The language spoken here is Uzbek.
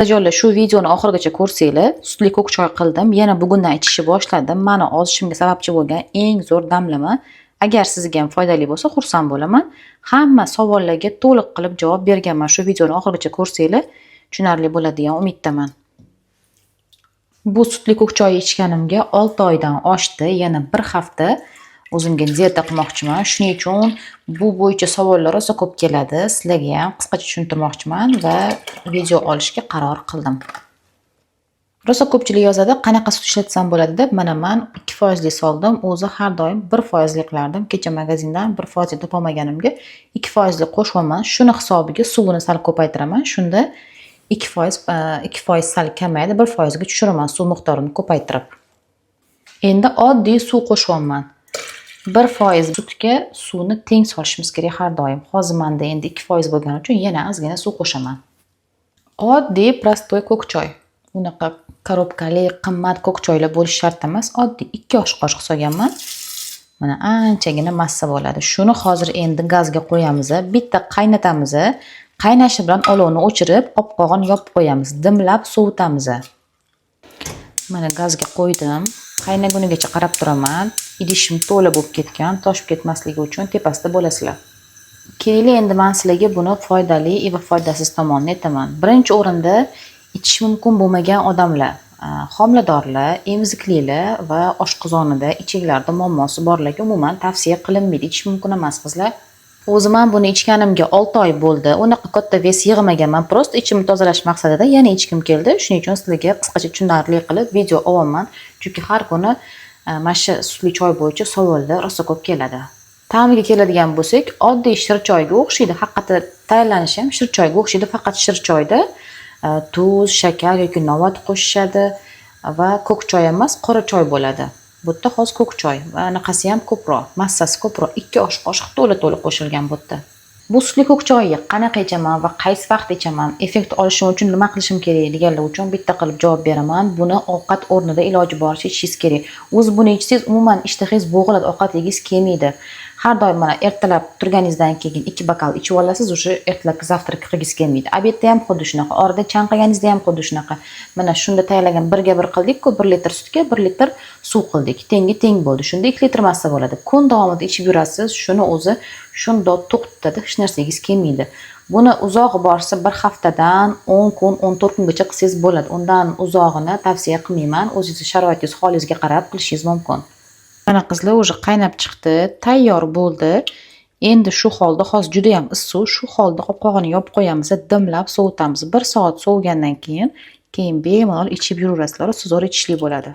Onajonlar, shu videoni oxirigacha ko'rsanglar, sutli ko'k choy qildim. Yana bugundan ichishni boshladim. Mani ozishimga sababchi bo'lgan eng zo'r damlama. Agar sizga ham foydali bo'lsa, xursand bo'laman. Hamma savollarga to'liq qilib javob berganman. Shu videoni oxirigacha ko'rsanglar, tushunarli bo'ladi degan umiddaman. Bu sutli ko'k choy ichganimga 6 oydan oshdi. Yana 1 hafta o'zimga diyeta qilmoqchiman. Shuning uchun bu bo'yicha savollar rosa ko'p keladi. Sizlarga ham qisqacha tushuntirmoqchiman va video olishga qaror qildim. Rosa ko'pchilik yozadi, qanaqa sut ishlatsam bo'ladi deb. Mana men 2% li soldim. O'zi har doim 1% li qilardim. Kecha magazindan 1% li topolmaganimga 2% li qo'shaman. Shuni hisobiga suvini sal ko'paytiraman. Shunda 2% sal kamayadi, 1% ga tushiraman suv miqdorini ko'paytirib. Endi oddiy suv qo'shaman. 1% sutga suvni teng solishimiz kerak har doim. Hozir menda endi 2% bo'lgani uchun yana ozgina suv qo'shaman. Oddiy prostoy ko'k choy. Unaqa korobkali, qimmat ko'k choylar bo'lish shart emas. Oddiy 2 osh qoshiq solganman. Mana anchagina massa bo'ladi. Shuni hozir endi gazga qo'yamiz, bitta qaynatamiz. Qaynashi bilan olovni o'chirib, qopqog'ini yopib qo'yamiz. Dimlab sovitamiz. Mana gazga qo'ydim. Qaynagunigacha qarab turaman. Idishim to'la bo'lib ketgan, toshib ketmasligi uchun tepasida bo'lasizlar. Keling, endi men sizlarga buni foydali va foydasiz tomonini aytaman. Birinchi o'rinda ichish mumkin bo'lmagan odamlar, homiladorlar, emiziklilar va oshqozonida, ichaklarida muammosi borlarga umuman tavsiya qilinmaydi. Ichish mumkin emas qizlar. O'zim ham buni ichganimga 6 oy bo'ldi. Unaqa katta ves yig'maganman. Prosta ichimni tozalash maqsadida yana ichkim keldi. Shuning uchun sizlarga qisqacha tushunarli qilib video olaman. Chunki har kuni mana shu sutli choy bo'yicha savollar rosa ko'p keladi. Ta'miga keladigan bo'lsak, oddiy shirchoyga o'xshaydi. Haqiqatda tayyorlanishi ham shirchoyga o'xshaydi, faqat shirchoyda tuz, shakar yoki novot qo'shishadi va ko'k choy emas, qora choy bo'ladi. Bu yerda hozir ko'k choy va anaqasi ham ko'proq, massasi ko'proq, 2 osh qoshiq to'la qo'shilgan bu yerda. Bu sutli ko'k choyni qanaqa ichaman va qaysi vaqt ichaman, effekt olishim uchun nima qilishim kerak deganlar uchun bitta qilib javob beraman. Buni ovqat o'rnida iloji boricha ichishingiz kerak. O'zi buni ichsangiz umuman ishtahangiz bo'g'iladi, ovqat yegingiz kelmaydi. Har doim mana ertalab turganingizdan keyin 2 bokal ichib olasiz, o'sha ertalabki zavtrak qilgingiz kelmaydi. Obedda ham xuddi shunaqa, orada chanqaganingizda ham xuddi shunaqa. Mana shunda tayyorlagan 1 ga 1 qildik-ku, 1 litr sutga 1 litr suv qildik. Tengi teng bo'ldi. Shunda 2 litr massa bo'ladi. Kun davomida ichib yurasiz, shuni o'zi shundoq to'xtatadi, hech narsangiz kelmaydi. Buni uzog'i borsa 1 haftadan 10 kun, 14 kungacha qilsangiz bo'ladi. Undan uzog'ini tavsiya qilmayman. O'zingiz sharoitingiz, holingizga qarab qilishingiz mumkin. Mana qizlar o'zi qaynab chiqdi, tayyor bo'ldi. Endi shu holda hozir juda ham issiq, shu holda qopqog'ini yopib qo'yamiz, dimlab sovitamiz. 1 soat sovigandan keyin bemalol ichib yuraverasizlar, zo'r ichishli bo'ladi.